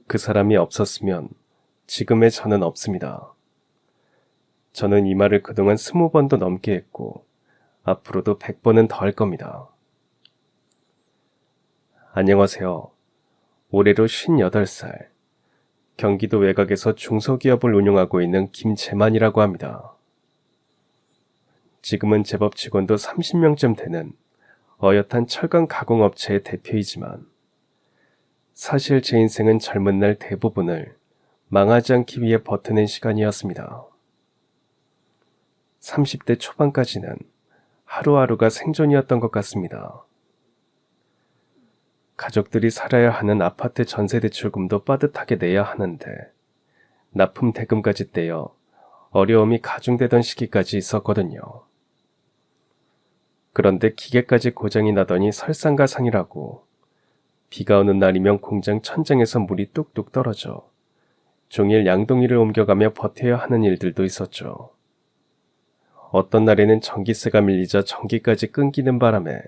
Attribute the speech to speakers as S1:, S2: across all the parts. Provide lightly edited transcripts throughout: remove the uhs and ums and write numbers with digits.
S1: 그 사람이 없었으면 지금의 저는 없습니다. 저는 이 말을 그동안 20번도 넘게 했고 앞으로도 100번은 더 할 겁니다. 안녕하세요. 올해로 58살, 경기도 외곽에서 중소기업을 운영하고 있는 김재만이라고 합니다. 지금은 제법 직원도 30명쯤 되는 어엿한 철강 가공업체의 대표이지만 사실 제 인생은 젊은 날 대부분을 망하지 않기 위해 버티는 시간이었습니다. 30대 초반까지는 하루하루가 생존이었던 것 같습니다. 가족들이 살아야 하는 아파트 전세 대출금도 빠듯하게 내야 하는데 납품 대금까지 떼어 어려움이 가중되던 시기까지 있었거든요. 그런데 기계까지 고장이 나더니 설상가상이라고 비가 오는 날이면 공장 천장에서 물이 뚝뚝 떨어져 종일 양동이를 옮겨가며 버텨야 하는 일들도 있었죠. 어떤 날에는 전기세가 밀리자 전기까지 끊기는 바람에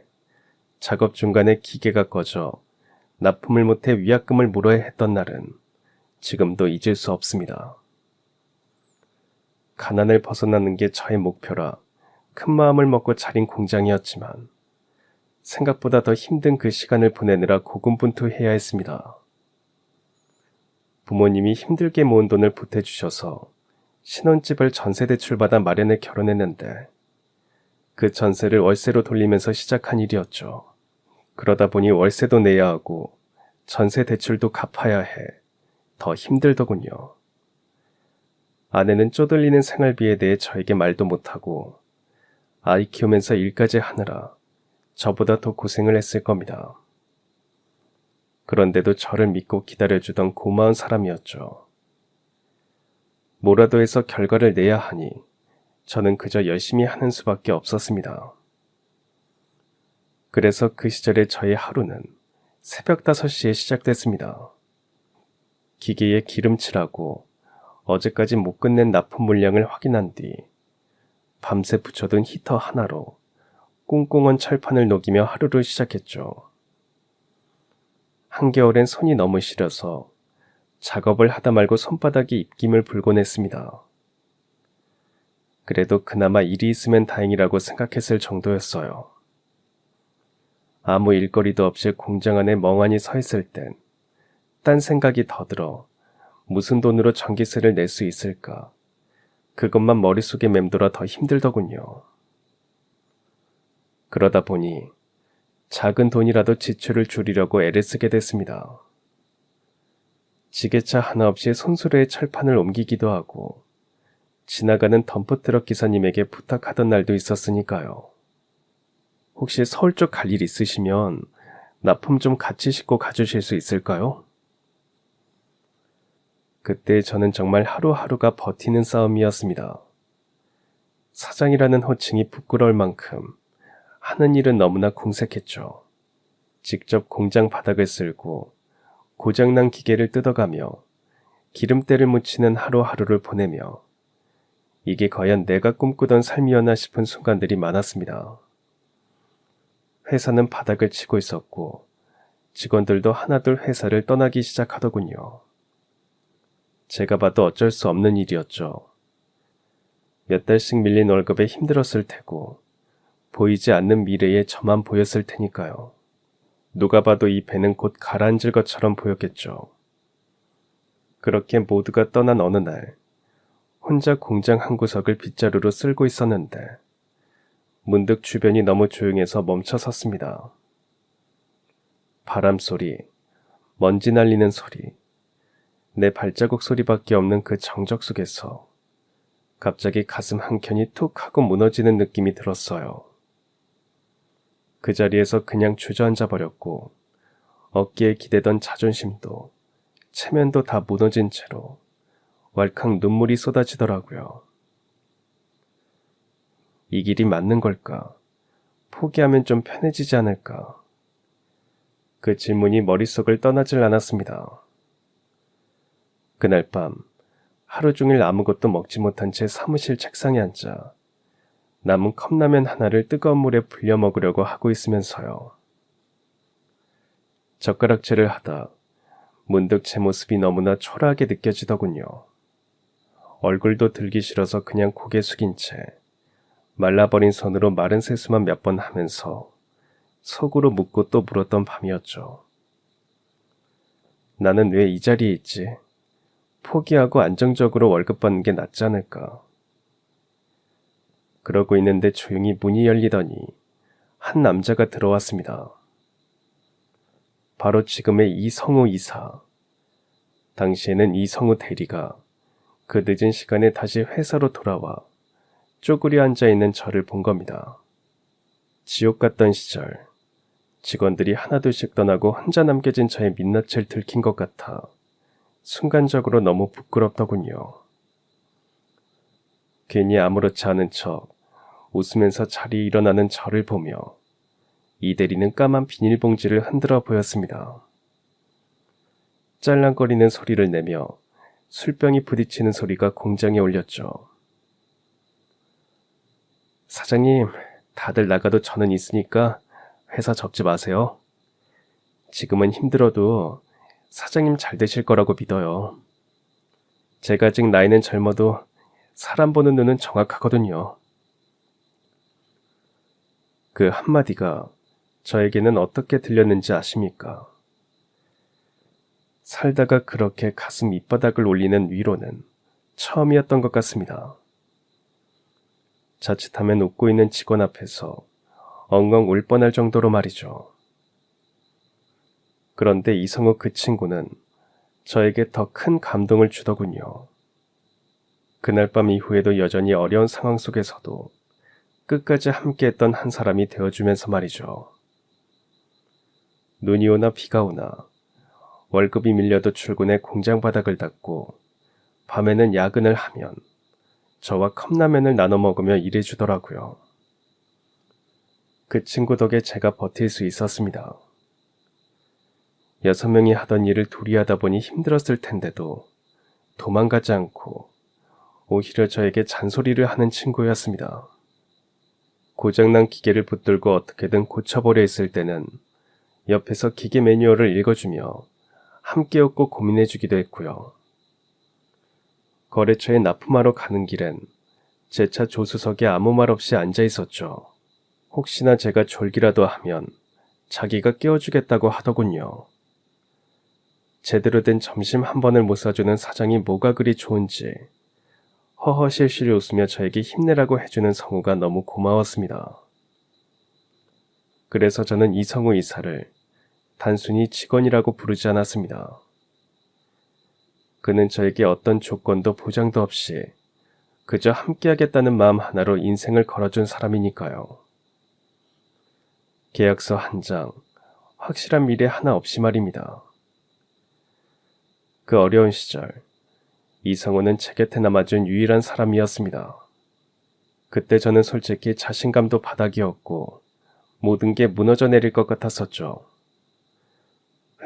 S1: 작업 중간에 기계가 꺼져 납품을 못해 위약금을 물어야 했던 날은 지금도 잊을 수 없습니다. 가난을 벗어나는 게 저의 목표라 큰 마음을 먹고 차린 공장이었지만 생각보다 더 힘든 그 시간을 보내느라 고군분투해야 했습니다. 부모님이 힘들게 모은 돈을 보태주셔서 신혼집을 전세 대출받아 마련해 결혼했는데 그 전세를 월세로 돌리면서 시작한 일이었죠. 그러다 보니 월세도 내야 하고 전세 대출도 갚아야 해 더 힘들더군요. 아내는 쪼들리는 생활비에 대해 저에게 말도 못하고 아이 키우면서 일까지 하느라 저보다 더 고생을 했을 겁니다. 그런데도 저를 믿고 기다려주던 고마운 사람이었죠. 뭐라도 해서 결과를 내야 하니 저는 그저 열심히 하는 수밖에 없었습니다. 그래서 그 시절의 저의 하루는 새벽 5시에 시작됐습니다. 기계에 기름칠하고 어제까지 못 끝낸 납품 물량을 확인한 뒤 밤새 붙여둔 히터 하나로 꽁꽁한 철판을 녹이며 하루를 시작했죠. 한겨울엔 손이 너무 시려서 작업을 하다 말고 손바닥이 입김을 불곤 했습니다. 그래도 그나마 일이 있으면 다행이라고 생각했을 정도였어요. 아무 일거리도 없이 공장 안에 멍하니 서 있을 땐 딴 생각이 더 들어 무슨 돈으로 전기세를 낼 수 있을까? 그것만 머릿속에 맴돌아 더 힘들더군요. 그러다 보니 작은 돈이라도 지출을 줄이려고 애를 쓰게 됐습니다. 지게차 하나 없이 손수레에 철판을 옮기기도 하고 지나가는 덤프트럭 기사님에게 부탁하던 날도 있었으니까요. 혹시 서울 쪽 갈 일 있으시면 납품 좀 같이 싣고 가주실 수 있을까요? 그때 저는 정말 하루하루가 버티는 싸움이었습니다. 사장이라는 호칭이 부끄러울 만큼 하는 일은 너무나 궁색했죠. 직접 공장 바닥을 쓸고 고장난 기계를 뜯어가며 기름때를 묻히는 하루하루를 보내며 이게 과연 내가 꿈꾸던 삶이었나 싶은 순간들이 많았습니다. 회사는 바닥을 치고 있었고 직원들도 하나둘 회사를 떠나기 시작하더군요. 제가 봐도 어쩔 수 없는 일이었죠. 몇 달씩 밀린 월급에 힘들었을 테고 보이지 않는 미래에 저만 보였을 테니까요. 누가 봐도 이 배는 곧 가라앉을 것처럼 보였겠죠. 그렇게 모두가 떠난 어느 날 혼자 공장 한 구석을 빗자루로 쓸고 있었는데 문득 주변이 너무 조용해서 멈춰 섰습니다. 바람 소리, 먼지 날리는 소리, 내 발자국 소리밖에 없는 그 정적 속에서 갑자기 가슴 한켠이 툭 하고 무너지는 느낌이 들었어요. 그 자리에서 그냥 주저앉아 버렸고 어깨에 기대던 자존심도 체면도 다 무너진 채로 왈칵 눈물이 쏟아지더라고요. 이 길이 맞는 걸까? 포기하면 좀 편해지지 않을까? 그 질문이 머릿속을 떠나질 않았습니다. 그날 밤 하루 종일 아무것도 먹지 못한 채 사무실 책상에 앉아 남은 컵라면 하나를 뜨거운 물에 불려 먹으려고 하고 있으면서요. 젓가락질을 하다 문득 제 모습이 너무나 초라하게 느껴지더군요. 얼굴도 들기 싫어서 그냥 고개 숙인 채 말라버린 손으로 마른 세수만 몇 번 하면서 속으로 묻고 또 물었던 밤이었죠. 나는 왜 이 자리에 있지? 포기하고 안정적으로 월급 받는 게 낫지 않을까? 그러고 있는데 조용히 문이 열리더니 한 남자가 들어왔습니다. 바로 지금의 이성우 이사. 당시에는 이성우 대리가 그 늦은 시간에 다시 회사로 돌아와 쪼그려 앉아있는 저를 본 겁니다. 지옥 같던 시절, 직원들이 하나둘씩 떠나고 혼자 남겨진 저의 민낯을 들킨 것 같아 순간적으로 너무 부끄럽더군요. 괜히 아무렇지 않은 척 웃으면서 자리에 일어나는 저를 보며 이 대리는 까만 비닐봉지를 흔들어 보였습니다. 짤랑거리는 소리를 내며 술병이 부딪히는 소리가 공장에 울렸죠. 사장님, 다들 나가도 저는 있으니까 회사 접지 마세요. 지금은 힘들어도 사장님 잘 되실 거라고 믿어요. 제가 아직 나이는 젊어도 사람 보는 눈은 정확하거든요. 그 한마디가 저에게는 어떻게 들렸는지 아십니까? 살다가 그렇게 가슴 밑바닥을 올리는 위로는 처음이었던 것 같습니다. 자칫하면 웃고 있는 직원 앞에서 엉엉 울 뻔할 정도로 말이죠. 그런데 이성우 그 친구는 저에게 더 큰 감동을 주더군요. 그날 밤 이후에도 여전히 어려운 상황 속에서도 끝까지 함께했던 한 사람이 되어주면서 말이죠. 눈이 오나 비가 오나 월급이 밀려도 출근해 공장 바닥을 닦고 밤에는 야근을 하면 저와 컵라면을 나눠 먹으며 일해주더라고요. 그 친구 덕에 제가 버틸 수 있었습니다. 6명이 하던 일을 둘이 하다 보니 힘들었을 텐데도 도망가지 않고 오히려 저에게 잔소리를 하는 친구였습니다. 고장난 기계를 붙들고 어떻게든 고쳐보려 했을 때는 옆에서 기계 매뉴얼을 읽어주며 함께 웃고 고민해주기도 했고요. 거래처에 납품하러 가는 길엔 제 차 조수석에 아무 말 없이 앉아 있었죠. 혹시나 제가 졸기라도 하면 자기가 깨워주겠다고 하더군요. 제대로 된 점심 한 번을 못 사주는 사장이 뭐가 그리 좋은지 허허실실 웃으며 저에게 힘내라고 해주는 성우가 너무 고마웠습니다. 그래서 저는 이성우 이사를 단순히 직원이라고 부르지 않았습니다. 그는 저에게 어떤 조건도 보장도 없이 그저 함께하겠다는 마음 하나로 인생을 걸어준 사람이니까요. 계약서 한 장, 확실한 미래 하나 없이 말입니다. 그 어려운 시절, 이성우는 제 곁에 남아준 유일한 사람이었습니다. 그때 저는 솔직히 자신감도 바닥이었고 모든 게 무너져 내릴 것 같았었죠.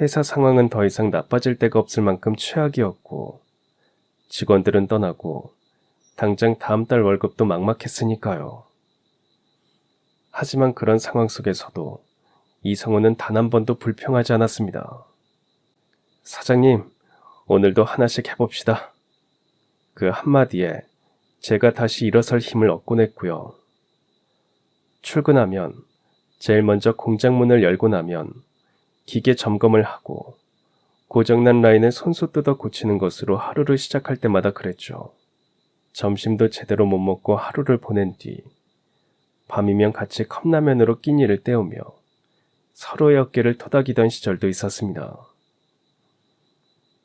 S1: 회사 상황은 더 이상 나빠질 데가 없을 만큼 최악이었고 직원들은 떠나고 당장 다음 달 월급도 막막했으니까요. 하지만 그런 상황 속에서도 이성우는 단 한 번도 불평하지 않았습니다. 사장님, 오늘도 하나씩 해봅시다. 그 한마디에 제가 다시 일어설 힘을 얻곤 했고요. 출근하면 제일 먼저 공장 문을 열고 나면 기계 점검을 하고 고장난 라인을 손수 뜯어 고치는 것으로 하루를 시작할 때마다 그랬죠. 점심도 제대로 못 먹고 하루를 보낸 뒤 밤이면 같이 컵라면으로 끼니를 때우며 서로의 어깨를 토닥이던 시절도 있었습니다.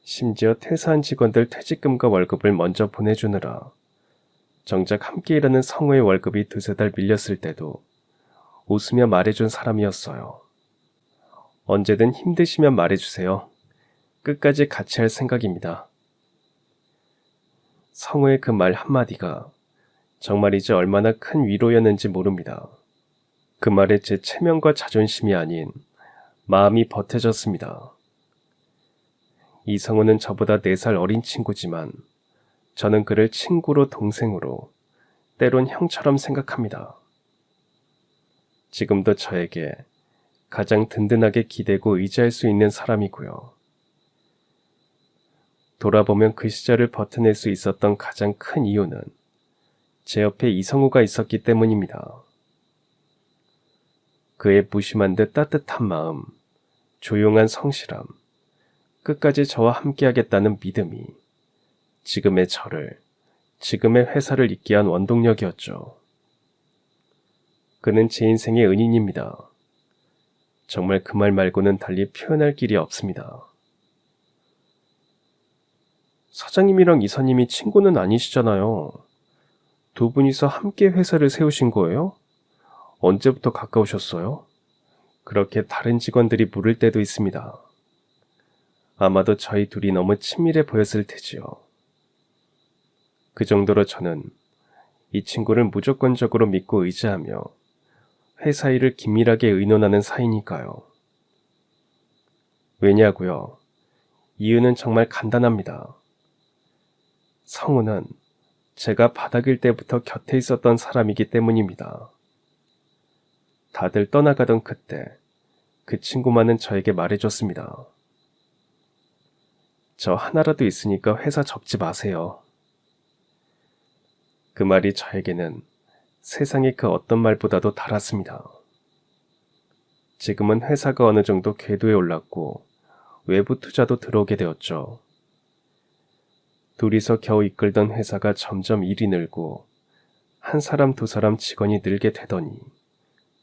S1: 심지어 퇴사한 직원들 퇴직금과 월급을 먼저 보내주느라 정작 함께 일하는 성우의 월급이 두세 달 밀렸을 때도 웃으며 말해준 사람이었어요. 언제든 힘드시면 말해주세요. 끝까지 같이 할 생각입니다. 성우의 그 말 한마디가 정말이지 얼마나 큰 위로였는지 모릅니다. 그 말에 제 체면과 자존심이 아닌 마음이 버텨졌습니다. 이성우는 저보다 4살 어린 친구지만 저는 그를 친구로 동생으로 때론 형처럼 생각합니다. 지금도 저에게 가장 든든하게 기대고 의지할 수 있는 사람이고요. 돌아보면 그 시절을 버텨낼 수 있었던 가장 큰 이유는 제 옆에 이성우가 있었기 때문입니다. 그의 무심한 듯 따뜻한 마음, 조용한 성실함, 끝까지 저와 함께하겠다는 믿음이 지금의 저를, 지금의 회사를 있게 한 원동력이었죠. 그는 제 인생의 은인입니다. 정말 그 말 말고는 달리 표현할 길이 없습니다. 사장님이랑 이사님이 친구는 아니시잖아요. 두 분이서 함께 회사를 세우신 거예요? 언제부터 가까우셨어요? 그렇게 다른 직원들이 물을 때도 있습니다. 아마도 저희 둘이 너무 친밀해 보였을 테지요. 그 정도로 저는 이 친구를 무조건적으로 믿고 의지하며 회사 일을 긴밀하게 의논하는 사이니까요. 왜냐고요? 이유는 정말 간단합니다. 성우는 제가 바닥일 때부터 곁에 있었던 사람이기 때문입니다. 다들 떠나가던 그때 그 친구만은 저에게 말해줬습니다. 저 하나라도 있으니까 회사 접지 마세요. 그 말이 저에게는 세상의 그 어떤 말보다도 달았습니다. 지금은 회사가 어느 정도 궤도에 올랐고 외부 투자도 들어오게 되었죠. 둘이서 겨우 이끌던 회사가 점점 일이 늘고 한 사람 두 사람 직원이 늘게 되더니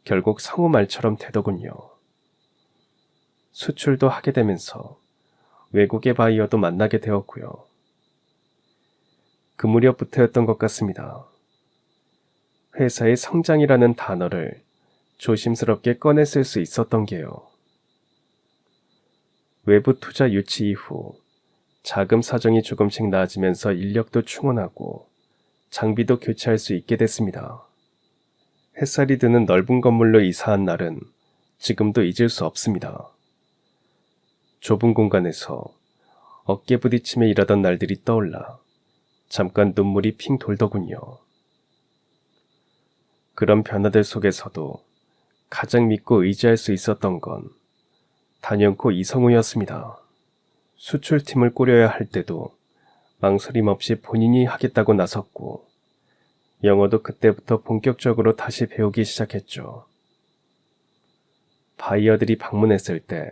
S1: 결국 성우 말처럼 되더군요. 수출도 하게 되면서 외국의 바이어도 만나게 되었고요. 그 무렵부터였던 것 같습니다. 회사의 성장이라는 단어를 조심스럽게 꺼내 쓸 수 있었던 게요. 외부 투자 유치 이후 자금 사정이 조금씩 나아지면서 인력도 충원하고 장비도 교체할 수 있게 됐습니다. 햇살이 드는 넓은 건물로 이사한 날은 지금도 잊을 수 없습니다. 좁은 공간에서 어깨 부딪히며 일하던 날들이 떠올라 잠깐 눈물이 핑 돌더군요. 그런 변화들 속에서도 가장 믿고 의지할 수 있었던 건 단연코 이성우였습니다. 수출팀을 꾸려야 할 때도 망설임 없이 본인이 하겠다고 나섰고 영어도 그때부터 본격적으로 다시 배우기 시작했죠. 바이어들이 방문했을 때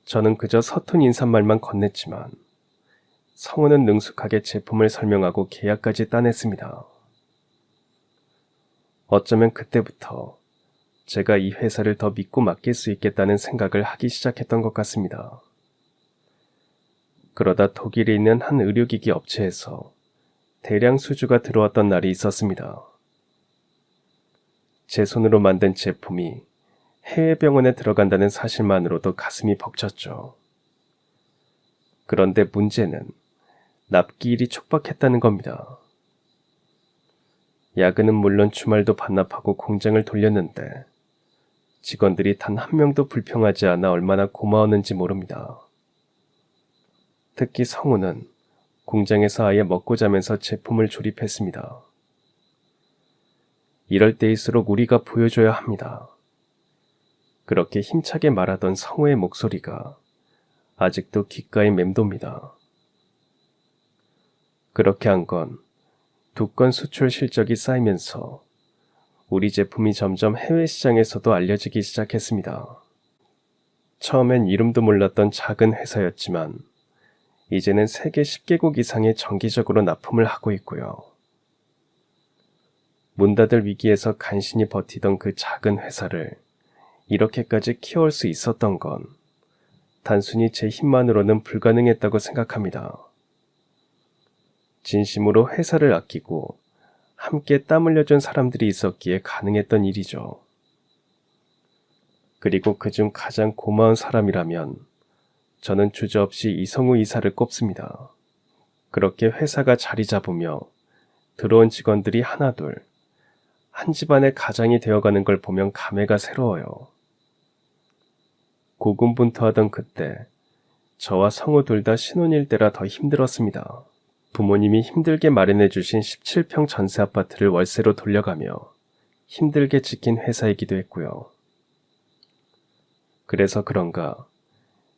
S1: 저는 그저 서툰 인사말만 건넸지만 성우는 능숙하게 제품을 설명하고 계약까지 따냈습니다. 어쩌면 그때부터 제가 이 회사를 더 믿고 맡길 수 있겠다는 생각을 하기 시작했던 것 같습니다. 그러다 독일에 있는 한 의료기기 업체에서 대량 수주가 들어왔던 날이 있었습니다. 제 손으로 만든 제품이 해외 병원에 들어간다는 사실만으로도 가슴이 벅찼죠. 그런데 문제는 납기일이 촉박했다는 겁니다. 야근은 물론 주말도 반납하고 공장을 돌렸는데 직원들이 단 한 명도 불평하지 않아 얼마나 고마웠는지 모릅니다. 특히 성우는 공장에서 아예 먹고 자면서 제품을 조립했습니다. 이럴 때일수록 우리가 보여줘야 합니다. 그렇게 힘차게 말하던 성우의 목소리가 아직도 귓가에 맴돕니다. 그렇게 한 건 두 건 수출 실적이 쌓이면서 우리 제품이 점점 해외 시장에서도 알려지기 시작했습니다. 처음엔 이름도 몰랐던 작은 회사였지만 이제는 세계 10개국 이상에 정기적으로 납품을 하고 있고요. 문 닫을 위기에서 간신히 버티던 그 작은 회사를 이렇게까지 키워올 수 있었던 건 단순히 제 힘만으로는 불가능했다고 생각합니다. 진심으로 회사를 아끼고 함께 땀 흘려준 사람들이 있었기에 가능했던 일이죠. 그리고 그중 가장 고마운 사람이라면 저는 주저없이 이성우 이사를 꼽습니다. 그렇게 회사가 자리 잡으며 들어온 직원들이 하나둘 한 집안의 가장이 되어가는 걸 보면 감회가 새로워요. 고군분투하던 그때 저와 성우 둘 다 신혼일 때라 더 힘들었습니다. 부모님이 힘들게 마련해 주신 17평 전세 아파트를 월세로 돌려가며 힘들게 지킨 회사이기도 했고요. 그래서 그런가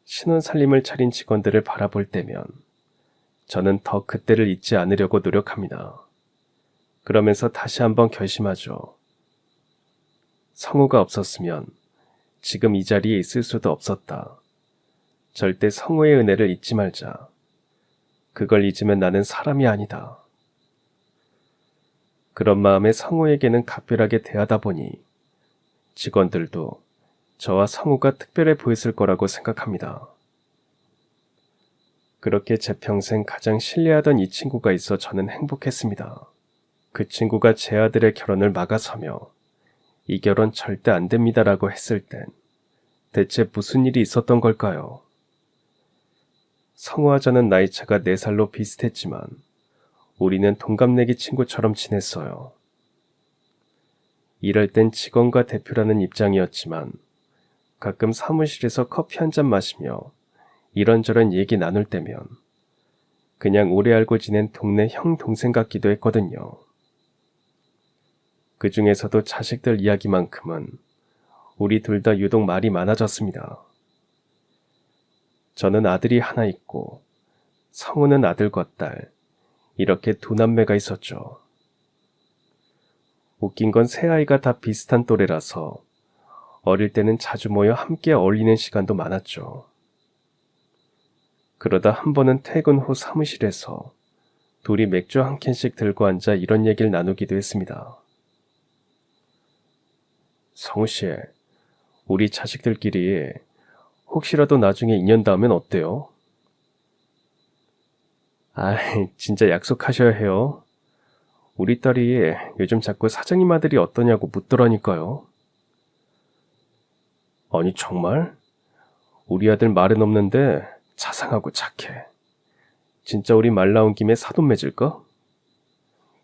S1: 신혼 살림을 차린 직원들을 바라볼 때면 저는 더 그때를 잊지 않으려고 노력합니다. 그러면서 다시 한번 결심하죠. 성우가 없었으면 지금 이 자리에 있을 수도 없었다. 절대 성우의 은혜를 잊지 말자. 그걸 잊으면 나는 사람이 아니다. 그런 마음에 성우에게는 각별하게 대하다 보니 직원들도 저와 성우가 특별해 보였을 거라고 생각합니다. 그렇게 제 평생 가장 신뢰하던 이 친구가 있어 저는 행복했습니다. 그 친구가 제 아들의 결혼을 막아서며 이 결혼 절대 안 됩니다라고 했을 땐 대체 무슨 일이 있었던 걸까요? 성우와 저는 나이차가 4살로 비슷했지만 우리는 동갑내기 친구처럼 지냈어요. 일할 땐 직원과 대표라는 입장이었지만 가끔 사무실에서 커피 한 잔 마시며 이런저런 얘기 나눌 때면 그냥 오래 알고 지낸 동네 형 동생 같기도 했거든요. 그 중에서도 자식들 이야기만큼은 우리 둘 다 유독 말이 많아졌습니다. 저는 아들이 하나 있고 성우는 아들과 딸, 이렇게 두 남매가 있었죠. 웃긴 건 세 아이가 다 비슷한 또래라서 어릴 때는 자주 모여 함께 어울리는 시간도 많았죠. 그러다 한 번은 퇴근 후 사무실에서 둘이 맥주 한 캔씩 들고 앉아 이런 얘기를 나누기도 했습니다. 성우 씨, 우리 자식들끼리 혹시라도 나중에 인연 닿으면 어때요? 진짜 약속하셔야 해요. 우리 딸이 요즘 자꾸 사장님 아들이 어떠냐고 묻더라니까요. 아니 정말? 우리 아들 말은 없는데 자상하고 착해. 진짜 우리 말 나온 김에 사돈 맺을까?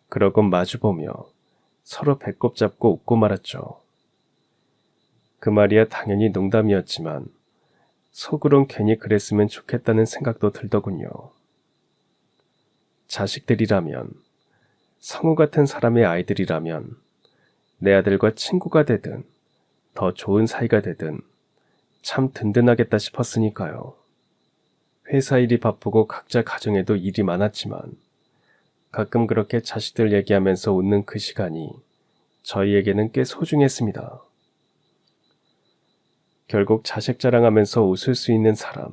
S1: 그러곤 마주보며 서로 배꼽 잡고 웃고 말았죠. 그 말이야 당연히 농담이었지만 속으론 괜히 그랬으면 좋겠다는 생각도 들더군요. 자식들이라면, 성우 같은 사람의 아이들이라면 내 아들과 친구가 되든 더 좋은 사이가 되든 참 든든하겠다 싶었으니까요. 회사 일이 바쁘고 각자 가정에도 일이 많았지만 가끔 그렇게 자식들 얘기하면서 웃는 그 시간이 저희에게는 꽤 소중했습니다. 결국 자식 자랑하면서 웃을 수 있는 사람,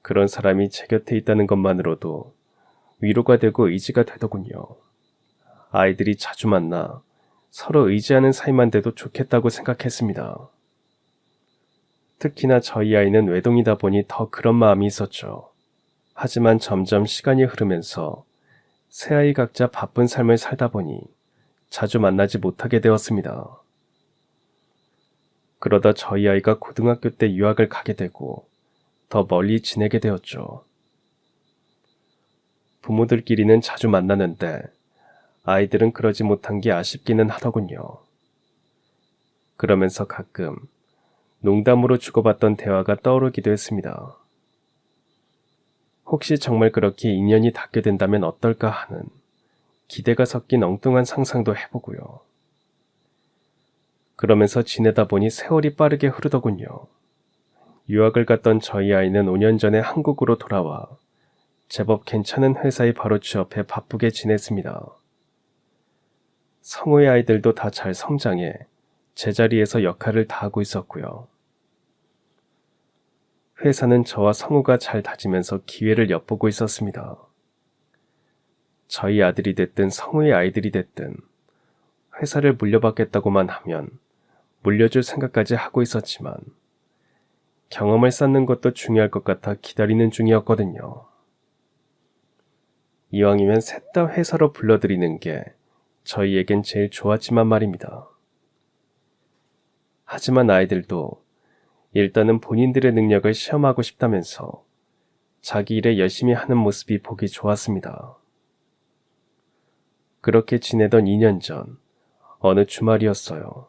S1: 그런 사람이 제 곁에 있다는 것만으로도 위로가 되고 의지가 되더군요. 아이들이 자주 만나 서로 의지하는 사이만 돼도 좋겠다고 생각했습니다. 특히나 저희 아이는 외동이다 보니 더 그런 마음이 있었죠. 하지만 점점 시간이 흐르면서 세 아이 각자 바쁜 삶을 살다 보니 자주 만나지 못하게 되었습니다. 그러다 저희 아이가 고등학교 때 유학을 가게 되고 더 멀리 지내게 되었죠. 부모들끼리는 자주 만나는데 아이들은 그러지 못한 게 아쉽기는 하더군요. 그러면서 가끔 농담으로 주고받던 대화가 떠오르기도 했습니다. 혹시 정말 그렇게 인연이 닿게 된다면 어떨까 하는 기대가 섞인 엉뚱한 상상도 해보고요. 그러면서 지내다 보니 세월이 빠르게 흐르더군요. 유학을 갔던 저희 아이는 5년 전에 한국으로 돌아와 제법 괜찮은 회사에 바로 취업해 바쁘게 지냈습니다. 성우의 아이들도 다 잘 성장해 제자리에서 역할을 다하고 있었고요. 회사는 저와 성우가 잘 다지면서 기회를 엿보고 있었습니다. 저희 아들이 됐든 성우의 아이들이 됐든 회사를 물려받겠다고만 하면 물려줄 생각까지 하고 있었지만 경험을 쌓는 것도 중요할 것 같아 기다리는 중이었거든요. 이왕이면 셋 다 회사로 불러들이는 게 저희에겐 제일 좋았지만 말입니다. 하지만 아이들도 일단은 본인들의 능력을 시험하고 싶다면서 자기 일에 열심히 하는 모습이 보기 좋았습니다. 그렇게 지내던 2년 전 어느 주말이었어요.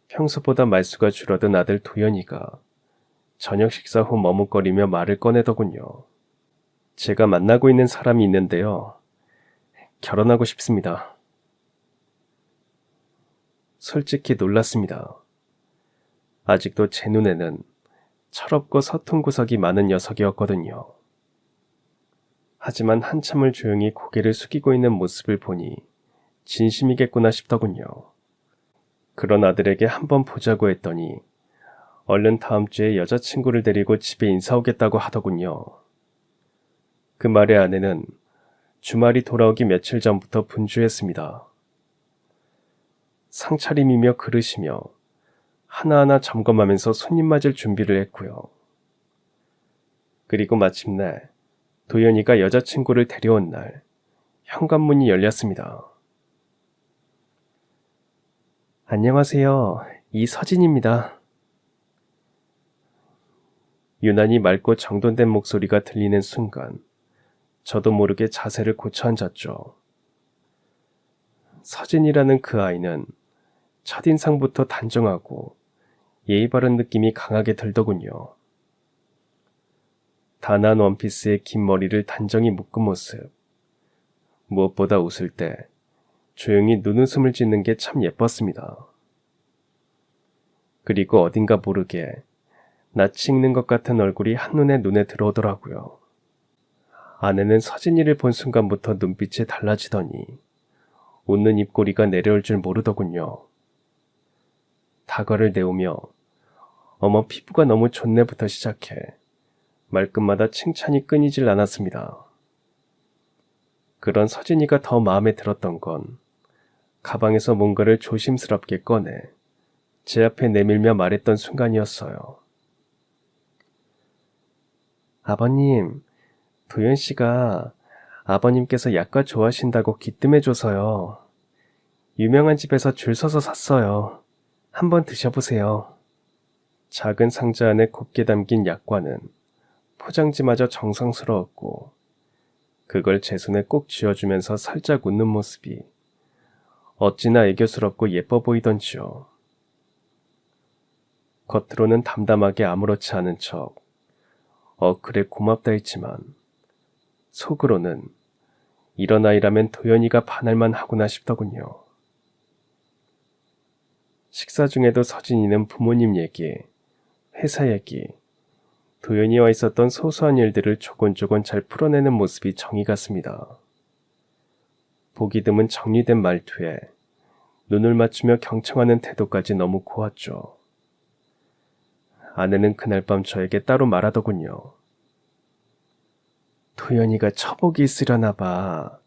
S1: 평소보다 말수가 줄어든 아들 도연이가 저녁 식사 후 머뭇거리며 말을 꺼내더군요. 제가 만나고 있는 사람이 있는데요. 결혼하고 싶습니다. 솔직히 놀랐습니다. 아직도 제 눈에는 철없고 서툰 구석이 많은 녀석이었거든요. 하지만 한참을 조용히 고개를 숙이고 있는 모습을 보니 진심이겠구나 싶더군요. 그런 아들에게 한번 보자고 했더니 얼른 다음 주에 여자친구를 데리고 집에 인사 오겠다고 하더군요. 그 말에 아내는 주말이 돌아오기 며칠 전부터 분주했습니다. 상차림이며 그릇이며 하나하나 점검하면서 손님 맞을 준비를 했고요. 그리고 마침내 도연이가 여자친구를 데려온 날 현관문이 열렸습니다. 안녕하세요. 이서진입니다. 유난히 맑고 정돈된 목소리가 들리는 순간 저도 모르게 자세를 고쳐 앉았죠. 서진이라는 그 아이는 첫인상부터 단정하고 예의 바른 느낌이 강하게 들더군요. 단한 원피스에 긴 머리를 단정히 묶은 모습. 무엇보다 웃을 때 조용히 눈웃음을 짓는 게 참 예뻤습니다. 그리고 어딘가 모르게 낯이 익는 것 같은 얼굴이 한눈에 눈에 들어오더라고요. 아내는 서진이를 본 순간부터 눈빛이 달라지더니 웃는 입꼬리가 내려올 줄 모르더군요. 다과를 내오며 어머 피부가 너무 좋네부터 시작해 말끝마다 칭찬이 끊이질 않았습니다. 그런 서진이가 더 마음에 들었던 건 가방에서 뭔가를 조심스럽게 꺼내 제 앞에 내밀며 말했던 순간이었어요. 아버님, 도연씨가 아버님께서 약과 좋아하신다고 기뜸해줘서요. 유명한 집에서 줄 서서 샀어요. 한번 드셔보세요. 작은 상자 안에 곱게 담긴 약과는 포장지마저 정성스러웠고 그걸 제 손에 꼭 쥐어주면서 살짝 웃는 모습이 어찌나 애교스럽고 예뻐 보이던지요. 겉으로는 담담하게 아무렇지 않은 척 그래 고맙다 했지만 속으로는 이런 아이라면 도연이가 반할만 하구나 싶더군요. 식사 중에도 서진이는 부모님 얘기, 회사 얘기, 도연이와 있었던 소소한 일들을 조곤조곤 잘 풀어내는 모습이 정이 갔습니다. 보기 드문 정리된 말투에 눈을 맞추며 경청하는 태도까지 너무 고왔죠. 아내는 그날 밤 저에게 따로 말하더군요. 도연이가 처복이 있으려나 봐.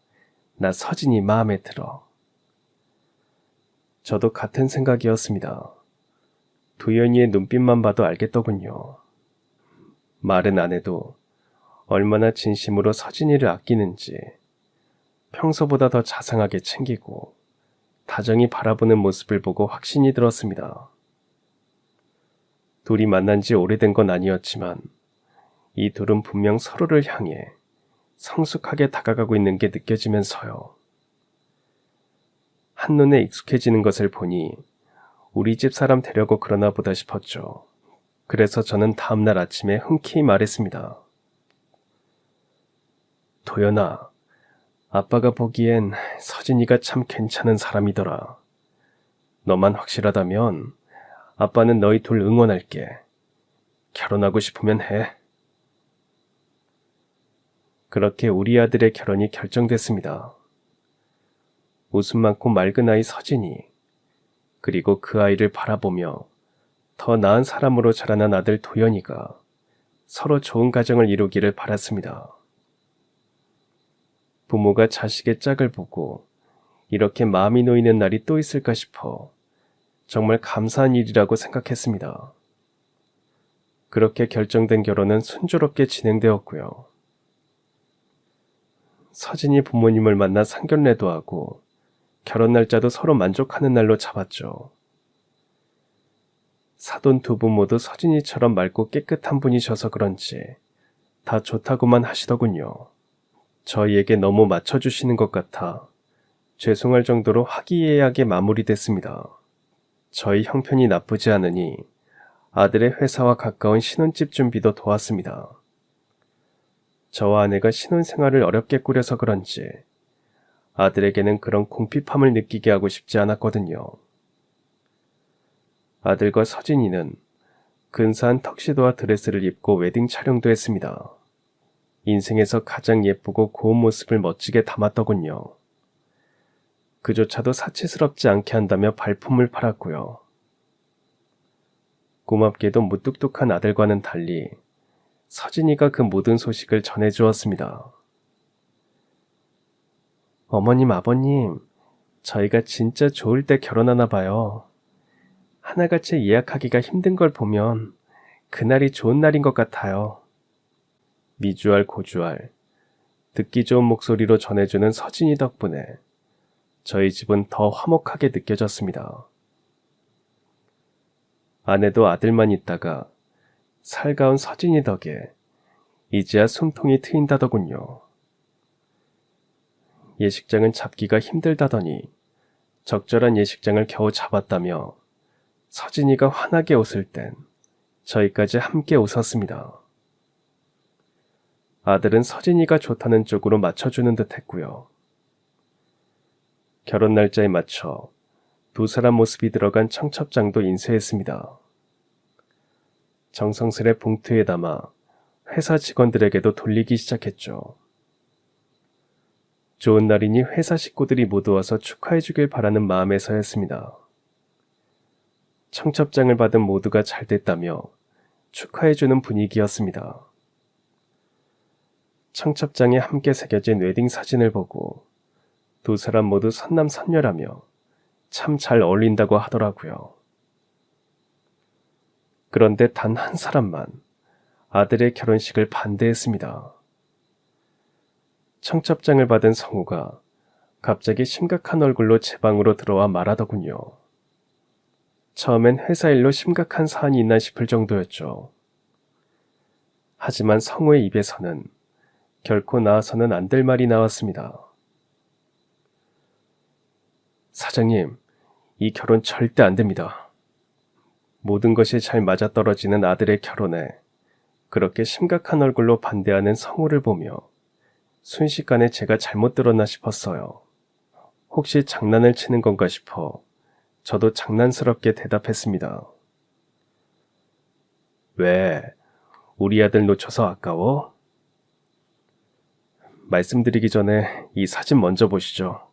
S1: 나 서진이 마음에 들어. 저도 같은 생각이었습니다. 도연이의 눈빛만 봐도 알겠더군요. 말은 안 해도 얼마나 진심으로 서진이를 아끼는지 평소보다 더 자상하게 챙기고 다정히 바라보는 모습을 보고 확신이 들었습니다. 둘이 만난 지 오래된 건 아니었지만 이 둘은 분명 서로를 향해 성숙하게 다가가고 있는 게 느껴지면서요. 한눈에 익숙해지는 것을 보니 우리 집 사람 되려고 그러나 보다 싶었죠. 그래서 저는 다음날 아침에 흔쾌히 말했습니다. 도연아, 아빠가 보기엔 서진이가 참 괜찮은 사람이더라. 너만 확실하다면 아빠는 너희 둘 응원할게. 결혼하고 싶으면 해. 그렇게 우리 아들의 결혼이 결정됐습니다. 웃음 많고 맑은 아이 서진이, 그리고 그 아이를 바라보며 더 나은 사람으로 자라난 아들 도연이가 서로 좋은 가정을 이루기를 바랐습니다. 부모가 자식의 짝을 보고 이렇게 마음이 놓이는 날이 또 있을까 싶어 정말 감사한 일이라고 생각했습니다. 그렇게 결정된 결혼은 순조롭게 진행되었고요. 서진이 부모님을 만나 상견례도 하고 결혼 날짜도 서로 만족하는 날로 잡았죠. 사돈 두 분 모두 서진이처럼 맑고 깨끗한 분이셔서 그런지 다 좋다고만 하시더군요. 저희에게 너무 맞춰주시는 것 같아 죄송할 정도로 화기애애하게 마무리됐습니다. 저희 형편이 나쁘지 않으니 아들의 회사와 가까운 신혼집 준비도 도왔습니다. 저와 아내가 신혼생활을 어렵게 꾸려서 그런지 아들에게는 그런 궁핍함을 느끼게 하고 싶지 않았거든요. 아들과 서진이는 근사한 턱시도와 드레스를 입고 웨딩 촬영도 했습니다. 인생에서 가장 예쁘고 고운 모습을 멋지게 담았더군요. 그조차도 사치스럽지 않게 한다며 발품을 팔았고요. 고맙게도 무뚝뚝한 아들과는 달리 서진이가 그 모든 소식을 전해주었습니다. 어머님, 아버님, 저희가 진짜 좋을 때 결혼하나 봐요. 하나같이 예약하기가 힘든 걸 보면 그날이 좋은 날인 것 같아요. 미주알 고주알, 듣기 좋은 목소리로 전해주는 서진이 덕분에 저희 집은 더 화목하게 느껴졌습니다. 아내도 아들만 있다가 살가운 서진이 덕에 이제야 숨통이 트인다더군요. 예식장은 잡기가 힘들다더니 적절한 예식장을 겨우 잡았다며 서진이가 환하게 웃을 땐 저희까지 함께 웃었습니다. 아들은 서진이가 좋다는 쪽으로 맞춰주는 듯 했고요. 결혼 날짜에 맞춰 두 사람 모습이 들어간 청첩장도 인쇄했습니다. 정성스레 봉투에 담아 회사 직원들에게도 돌리기 시작했죠. 좋은 날이니 회사 식구들이 모두 와서 축하해주길 바라는 마음에서였습니다. 청첩장을 받은 모두가 잘 됐다며 축하해주는 분위기였습니다. 청첩장에 함께 새겨진 웨딩 사진을 보고 두 사람 모두 선남선녀라며 참 잘 어울린다고 하더라고요. 그런데 단 한 사람만 아들의 결혼식을 반대했습니다. 청첩장을 받은 성우가 갑자기 심각한 얼굴로 제 방으로 들어와 말하더군요. 처음엔 회사 일로 심각한 사안이 있나 싶을 정도였죠. 하지만 성우의 입에서는 결코 나와서는 안 될 말이 나왔습니다. 사장님, 이 결혼 절대 안 됩니다. 모든 것이 잘 맞아떨어지는 아들의 결혼에 그렇게 심각한 얼굴로 반대하는 성우를 보며 순식간에 제가 잘못 들었나 싶었어요. 혹시 장난을 치는 건가 싶어 저도 장난스럽게 대답했습니다. 왜? 우리 아들 놓쳐서 아까워? 말씀드리기 전에 이 사진 먼저 보시죠.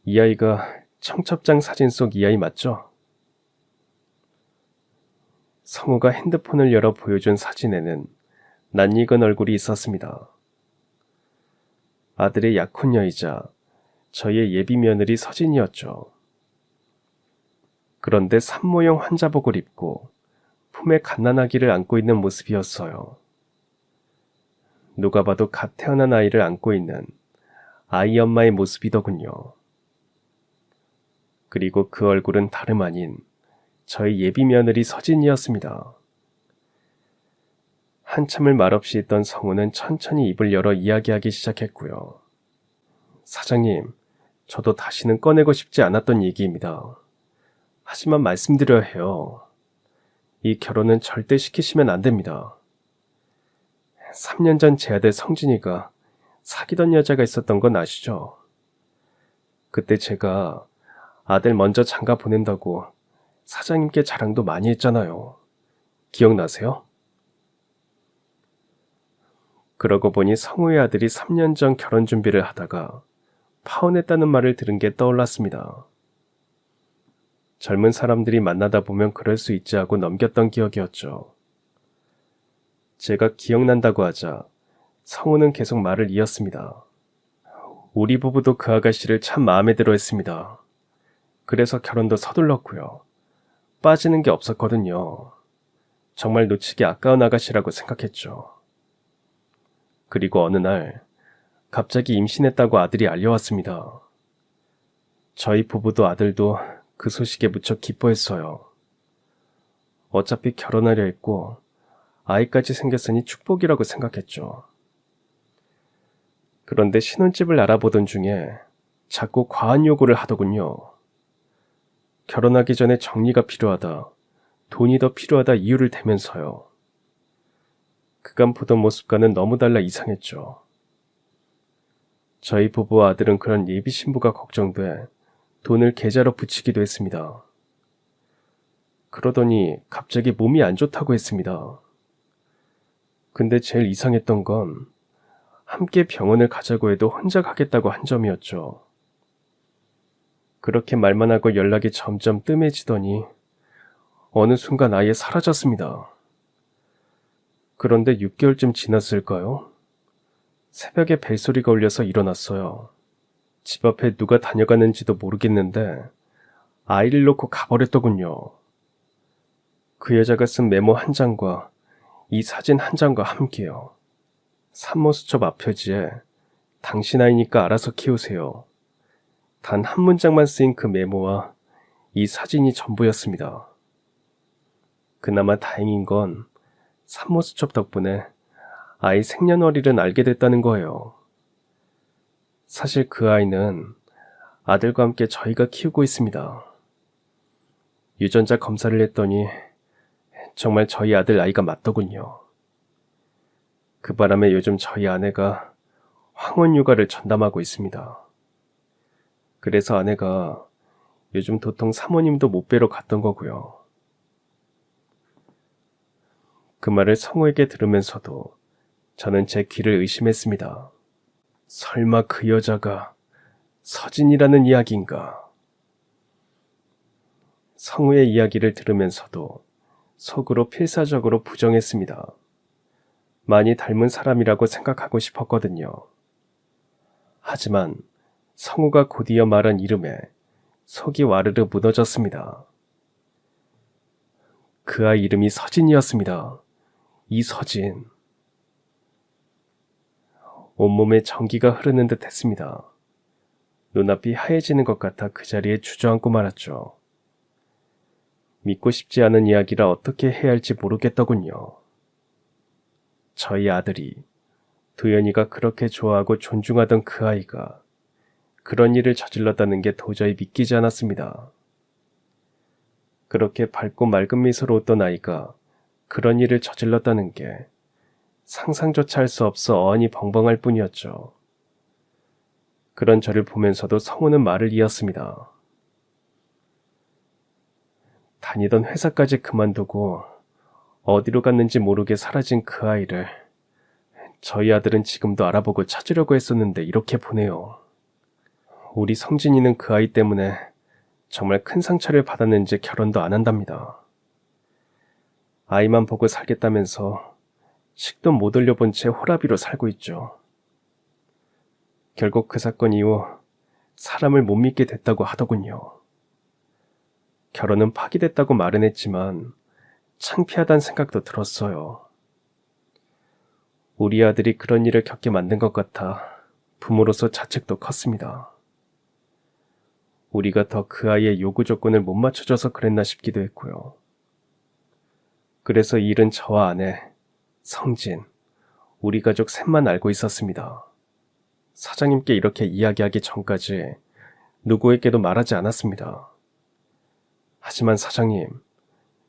S1: 이 아이가 청첩장 사진 속 이 아이 맞죠? 성우가 핸드폰을 열어 보여준 사진에는 낯익은 얼굴이 있었습니다. 아들의 약혼녀이자 저희의 예비 며느리 서진이었죠. 그런데 산모형 환자복을 입고 품에 갓난아기를 안고 있는 모습이었어요. 누가 봐도 갓 태어난 아이를 안고 있는 아이 엄마의 모습이더군요. 그리고 그 얼굴은 다름 아닌 저희 예비 며느리 서진이었습니다. 한참을 말없이 있던 성우는 천천히 입을 열어 이야기하기 시작했고요. 사장님, 저도 다시는 꺼내고 싶지 않았던 얘기입니다. 하지만 말씀드려야 해요. 이 결혼은 절대 시키시면 안 됩니다. 3년 전 제 아들 성진이가 사귀던 여자가 있었던 건 아시죠? 그때 제가 아들 먼저 장가 보낸다고 사장님께 자랑도 많이 했잖아요. 기억나세요? 그러고 보니 성우의 아들이 3년 전 결혼 준비를 하다가 파혼했다는 말을 들은 게 떠올랐습니다. 젊은 사람들이 만나다 보면 그럴 수 있지 하고 넘겼던 기억이었죠. 제가 기억난다고 하자 성우는 계속 말을 이었습니다. 우리 부부도 그 아가씨를 참 마음에 들어 했습니다. 그래서 결혼도 서둘렀고요. 빠지는 게 없었거든요. 정말 놓치기 아까운 아가씨라고 생각했죠. 그리고 어느 날 갑자기 임신했다고 아들이 알려왔습니다. 저희 부부도 아들도 그 소식에 무척 기뻐했어요. 어차피 결혼하려 했고 아이까지 생겼으니 축복이라고 생각했죠. 그런데 신혼집을 알아보던 중에 자꾸 과한 요구를 하더군요. 결혼하기 전에 정리가 필요하다, 돈이 더 필요하다 이유를 대면서요. 그간 보던 모습과는 너무 달라 이상했죠. 저희 부부와 아들은 그런 예비 신부가 걱정돼 돈을 계좌로 붙이기도 했습니다. 그러더니 갑자기 몸이 안 좋다고 했습니다. 근데 제일 이상했던 건 함께 병원을 가자고 해도 혼자 가겠다고 한 점이었죠. 그렇게 말만 하고 연락이 점점 뜸해지더니 어느 순간 아예 사라졌습니다. 그런데 6개월쯤 지났을까요? 새벽에 벨소리가 울려서 일어났어요. 집 앞에 누가 다녀가는지도 모르겠는데 아이를 놓고 가버렸더군요. 그 여자가 쓴 메모 한 장과 이 사진 한 장과 함께요. 산모수첩 앞표지에 당신 아이니까 알아서 키우세요. 단 한 문장만 쓰인 그 메모와 이 사진이 전부였습니다. 그나마 다행인 건 산모수첩 덕분에 아이 생년월일은 알게 됐다는 거예요. 사실 그 아이는 아들과 함께 저희가 키우고 있습니다. 유전자 검사를 했더니 정말 저희 아들 아이가 맞더군요. 그 바람에 요즘 저희 아내가 황혼 육아를 전담하고 있습니다. 그래서 아내가 요즘 도통 사모님도 못 뵈러 갔던 거고요. 그 말을 성우에게 들으면서도 저는 제 귀를 의심했습니다. 설마 그 여자가 서진이라는 이야기인가? 성우의 이야기를 들으면서도 속으로 필사적으로 부정했습니다. 많이 닮은 사람이라고 생각하고 싶었거든요. 하지만 성우가 곧이어 말한 이름에 속이 와르르 무너졌습니다. 그 아이 이름이 서진이었습니다. 이서진. 온몸에 전기가 흐르는 듯 했습니다. 눈앞이 하얘지는 것 같아 그 자리에 주저앉고 말았죠. 믿고 싶지 않은 이야기라 어떻게 해야 할지 모르겠더군요. 저희 아들이, 도연이가 그렇게 좋아하고 존중하던 그 아이가 그런 일을 저질렀다는 게 도저히 믿기지 않았습니다. 그렇게 밝고 맑은 미소로 웃던 아이가 그런 일을 저질렀다는 게 상상조차 할 수 없어 어안이 벙벙할 뿐이었죠. 그런 저를 보면서도 성우는 말을 이었습니다. 다니던 회사까지 그만두고 어디로 갔는지 모르게 사라진 그 아이를 저희 아들은 지금도 알아보고 찾으려고 했었는데 이렇게 보내요. 우리 성진이는 그 아이 때문에 정말 큰 상처를 받았는지 결혼도 안 한답니다. 아이만 보고 살겠다면서 식도 못 올려본 채 호라비로 살고 있죠. 결국 그 사건 이후 사람을 못 믿게 됐다고 하더군요. 결혼은 파기됐다고 말은 했지만 창피하다는 생각도 들었어요. 우리 아들이 그런 일을 겪게 만든 것 같아 부모로서 자책도 컸습니다. 우리가 더 그 아이의 요구 조건을 못 맞춰줘서 그랬나 싶기도 했고요. 그래서 이 일은 저와 아내, 성진, 우리 가족 셋만 알고 있었습니다. 사장님께 이렇게 이야기하기 전까지 누구에게도 말하지 않았습니다. 하지만 사장님,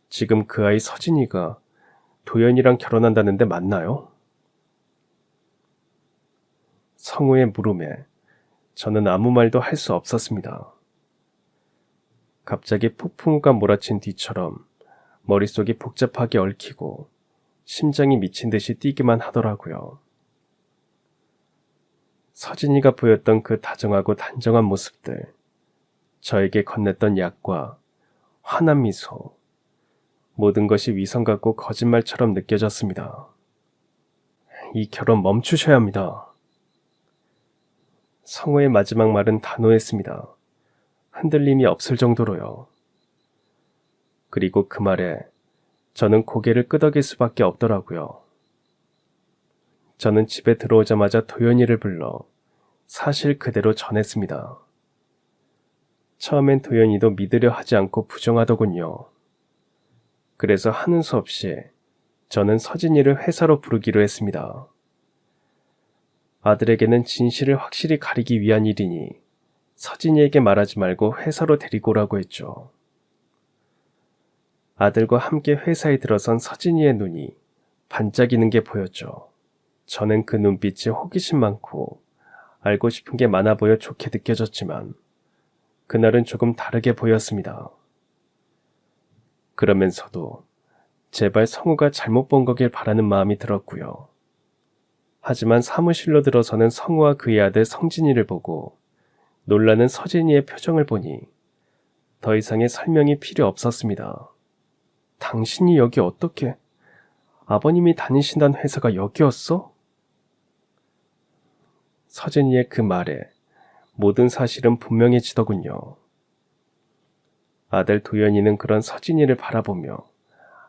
S1: 지금 그 아이 서진이가 도연이랑 결혼한다는데 맞나요? 성우의 물음에 저는 아무 말도 할 수 없었습니다. 갑자기 폭풍우가 몰아친 뒤처럼 머릿속이 복잡하게 얽히고 심장이 미친 듯이 뛰기만 하더라고요. 서진이가 보였던 그 다정하고 단정한 모습들, 저에게 건넸던 약과 환한 미소, 모든 것이 위선 같고 거짓말처럼 느껴졌습니다. 이 결혼 멈추셔야 합니다. 성우의 마지막 말은 단호했습니다. 흔들림이 없을 정도로요. 그리고 그 말에 저는 고개를 끄덕일 수밖에 없더라고요. 저는 집에 들어오자마자 도연이를 불러 사실 그대로 전했습니다. 처음엔 도연이도 믿으려 하지 않고 부정하더군요. 그래서 하는 수 없이 저는 서진이를 회사로 부르기로 했습니다. 아들에게는 진실을 확실히 가리기 위한 일이니 서진이에게 말하지 말고 회사로 데리고 오라고 했죠. 아들과 함께 회사에 들어선 서진이의 눈이 반짝이는 게 보였죠. 저는 그 눈빛이 호기심 많고 알고 싶은 게 많아 보여 좋게 느껴졌지만 그날은 조금 다르게 보였습니다. 그러면서도 제발 성우가 잘못 본 거길 바라는 마음이 들었고요. 하지만 사무실로 들어서는 성우와 그의 아들 성진이를 보고 놀라는 서진이의 표정을 보니 더 이상의 설명이 필요 없었습니다. 당신이 여기 어떻게... 아버님이 다니신다는 회사가 여기였어? 서진이의 그 말에 모든 사실은 분명해지더군요. 아들 도연이는 그런 서진이를 바라보며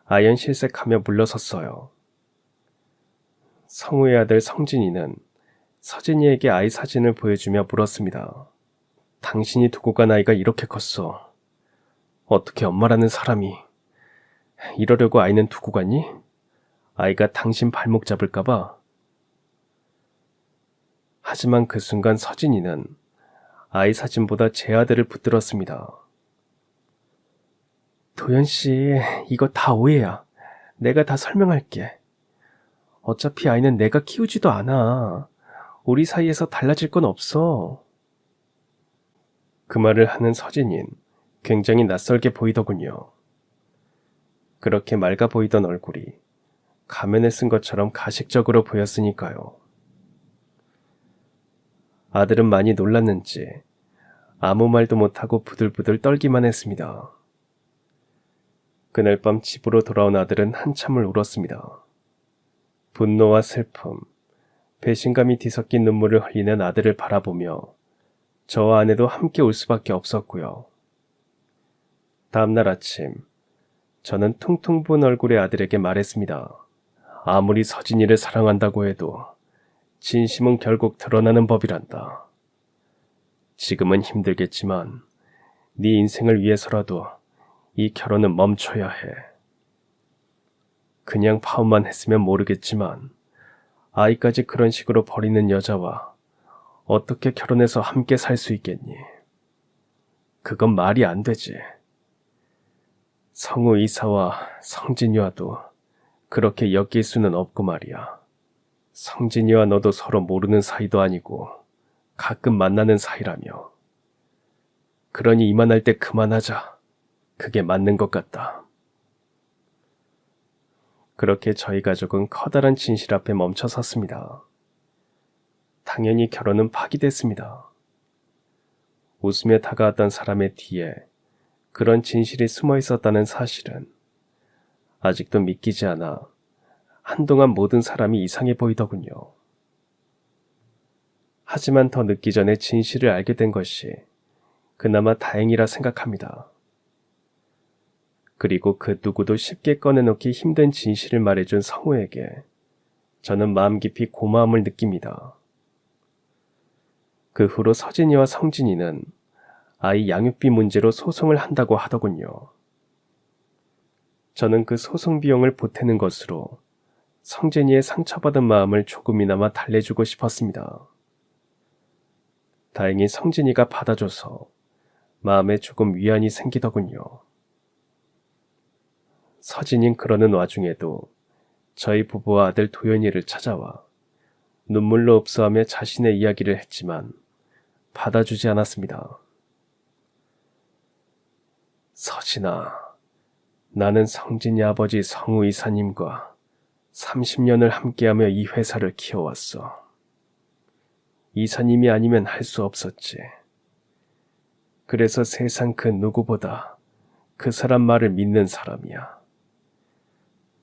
S1: 아연실색하며 물러섰어요. 성우의 아들 성진이는 서진이에게 아이 사진을 보여주며 물었습니다. 당신이 두고 간 아이가 이렇게 컸어. 어떻게 엄마라는 사람이... 이러려고 아이는 두고 갔니? 아이가 당신 발목 잡을까봐. 하지만 그 순간 서진이는 아이 사진보다 제 아들을 붙들었습니다. 도연씨, 이거 다 오해야. 내가 다 설명할게. 어차피 아이는 내가 키우지도 않아. 우리 사이에서 달라질 건 없어. 그 말을 하는 서진인 굉장히 낯설게 보이더군요. 그렇게 맑아 보이던 얼굴이 가면에 쓴 것처럼 가식적으로 보였으니까요. 아들은 많이 놀랐는지 아무 말도 못하고 부들부들 떨기만 했습니다. 그날 밤 집으로 돌아온 아들은 한참을 울었습니다. 분노와 슬픔, 배신감이 뒤섞인 눈물을 흘리는 아들을 바라보며 저와 아내도 함께 울 수밖에 없었고요. 다음날 아침, 저는 퉁퉁 부은 얼굴의 아들에게 말했습니다. 아무리 서진이를 사랑한다고 해도 진심은 결국 드러나는 법이란다. 지금은 힘들겠지만 네 인생을 위해서라도 이 결혼은 멈춰야 해. 그냥 파혼만 했으면 모르겠지만 아이까지 그런 식으로 버리는 여자와 어떻게 결혼해서 함께 살 수 있겠니? 그건 말이 안 되지. 성우 이사와 성진이와도 그렇게 엮일 수는 없고 말이야. 성진이와 너도 서로 모르는 사이도 아니고 가끔 만나는 사이라며. 그러니 이만할 때 그만하자. 그게 맞는 것 같다. 그렇게 저희 가족은 커다란 진실 앞에 멈춰 섰습니다. 당연히 결혼은 파기됐습니다. 웃으며 다가왔던 사람의 뒤에 그런 진실이 숨어 있었다는 사실은 아직도 믿기지 않아 한동안 모든 사람이 이상해 보이더군요. 하지만 더 늦기 전에 진실을 알게 된 것이 그나마 다행이라 생각합니다. 그리고 그 누구도 쉽게 꺼내놓기 힘든 진실을 말해준 성우에게 저는 마음 깊이 고마움을 느낍니다. 그 후로 서진이와 성진이는 아이 양육비 문제로 소송을 한다고 하더군요. 저는 그 소송 비용을 보태는 것으로 성진이의 상처받은 마음을 조금이나마 달래주고 싶었습니다. 다행히 성진이가 받아줘서 마음에 조금 위안이 생기더군요. 서진인 그러는 와중에도 저희 부부와 아들 도연이를 찾아와 눈물로 흡수하며 자신의 이야기를 했지만 받아주지 않았습니다. 서진아, 나는 성진이 아버지 성우 이사님과 30년을 함께하며 이 회사를 키워왔어. 이사님이 아니면 할 수 없었지. 그래서 세상 그 누구보다 그 사람 말을 믿는 사람이야.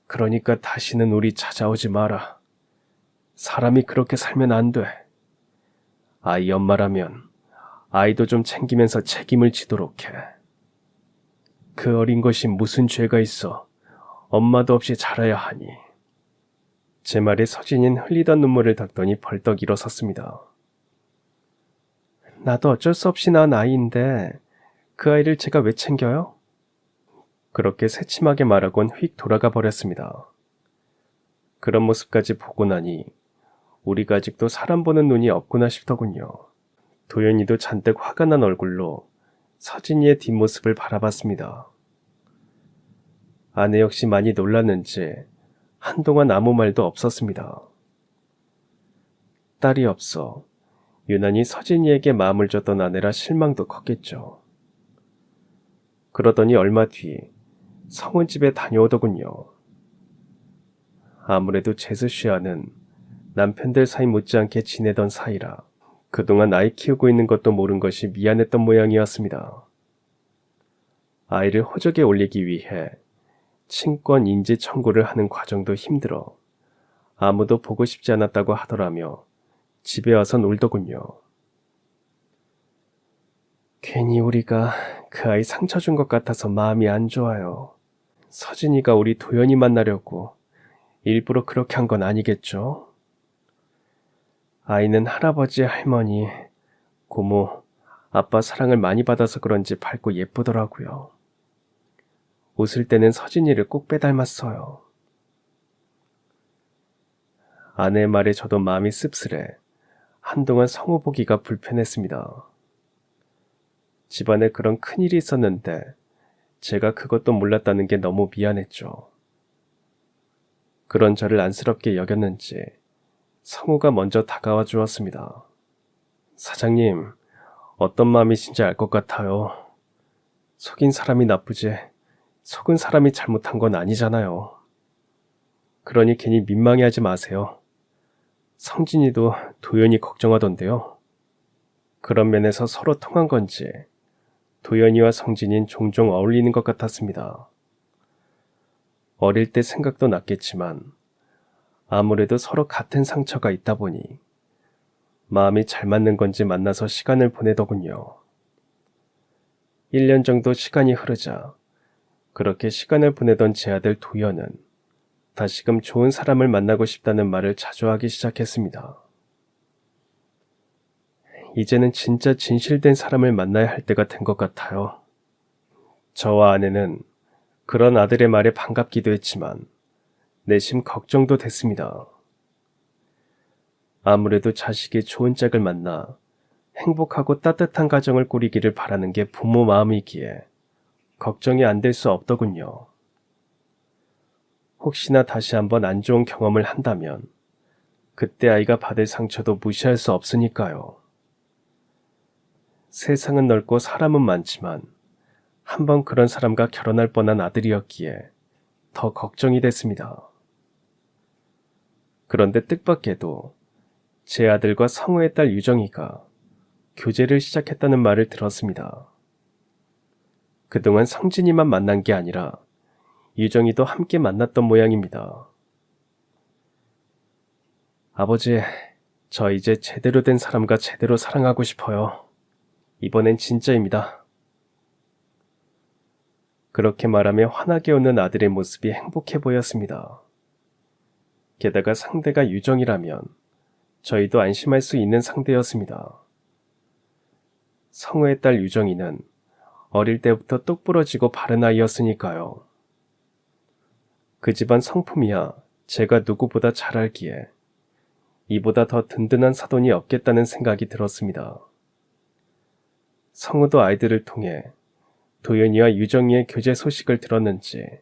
S1: 그러니까 다시는 우리 찾아오지 마라. 사람이 그렇게 살면 안 돼. 아이 엄마라면 아이도 좀 챙기면서 책임을 지도록 해. 그 어린 것이 무슨 죄가 있어 엄마도 없이 자라야 하니. 제 말에 서진이는 흘리던 눈물을 닦더니 벌떡 일어섰습니다. 나도 어쩔 수 없이 낳은 아이인데 그 아이를 제가 왜 챙겨요? 그렇게 새침하게 말하곤 휙 돌아가 버렸습니다. 그런 모습까지 보고 나니 우리가 아직도 사람 보는 눈이 없구나 싶더군요. 도연이도 잔뜩 화가 난 얼굴로 서진이의 뒷모습을 바라봤습니다. 아내 역시 많이 놀랐는지 한동안 아무 말도 없었습니다. 딸이 없어 유난히 서진이에게 마음을 줬던 아내라 실망도 컸겠죠. 그러더니 얼마 뒤 성우 집에 다녀오더군요. 아무래도 제수 씨와는 남편들 사이 못지않게 지내던 사이라 그동안 아이 키우고 있는 것도 모른 것이 미안했던 모양이었습니다. 아이를 호적에 올리기 위해 친권 인지 청구를 하는 과정도 힘들어 아무도 보고 싶지 않았다고 하더라며 집에 와서 놀더군요. 괜히 우리가 그 아이 상처 준 것 같아서 마음이 안 좋아요. 서진이가 우리 도연이 만나려고 일부러 그렇게 한 건 아니겠죠? 아이는 할아버지, 할머니, 고모, 아빠 사랑을 많이 받아서 그런지 밝고 예쁘더라고요. 웃을 때는 서진이를 꼭 빼닮았어요. 아내의 말에 저도 마음이 씁쓸해 한동안 성우 보기가 불편했습니다. 집안에 그런 큰일이 있었는데 제가 그것도 몰랐다는 게 너무 미안했죠. 그런 저를 안쓰럽게 여겼는지 성우가 먼저 다가와 주었습니다. 사장님, 어떤 마음이신지 알 것 같아요. 속인 사람이 나쁘지 속은 사람이 잘못한 건 아니잖아요. 그러니 괜히 민망해하지 마세요. 성진이도 도연이 걱정하던데요. 그런 면에서 서로 통한 건지 도연이와 성진인 종종 어울리는 것 같았습니다. 어릴 때 생각도 났겠지만 아무래도 서로 같은 상처가 있다 보니 마음이 잘 맞는 건지 만나서 시간을 보내더군요. 1년 정도 시간이 흐르자 그렇게 시간을 보내던 제 아들 도연은 다시금 좋은 사람을 만나고 싶다는 말을 자주 하기 시작했습니다. 이제는 진짜 진실된 사람을 만나야 할 때가 된 것 같아요. 저와 아내는 그런 아들의 말에 반갑기도 했지만 내심 걱정도 됐습니다. 아무래도 자식이 좋은 짝을 만나 행복하고 따뜻한 가정을 꾸리기를 바라는 게 부모 마음이기에 걱정이 안 될 수 없더군요. 혹시나 다시 한번 안 좋은 경험을 한다면 그때 아이가 받을 상처도 무시할 수 없으니까요. 세상은 넓고 사람은 많지만 한번 그런 사람과 결혼할 뻔한 아들이었기에 더 걱정이 됐습니다. 그런데 뜻밖에도 제 아들과 성우의 딸 유정이가 교제를 시작했다는 말을 들었습니다. 그동안 성진이만 만난 게 아니라 유정이도 함께 만났던 모양입니다. 아버지, 저 이제 제대로 된 사람과 제대로 사랑하고 싶어요. 이번엔 진짜입니다. 그렇게 말하며 환하게 웃는 아들의 모습이 행복해 보였습니다. 게다가 상대가 유정이라면 저희도 안심할 수 있는 상대였습니다. 성우의 딸 유정이는 어릴 때부터 똑부러지고 바른 아이였으니까요. 그 집안 성품이야 제가 누구보다 잘 알기에 이보다 더 든든한 사돈이 없겠다는 생각이 들었습니다. 성우도 아이들을 통해 도연이와 유정이의 교제 소식을 들었는지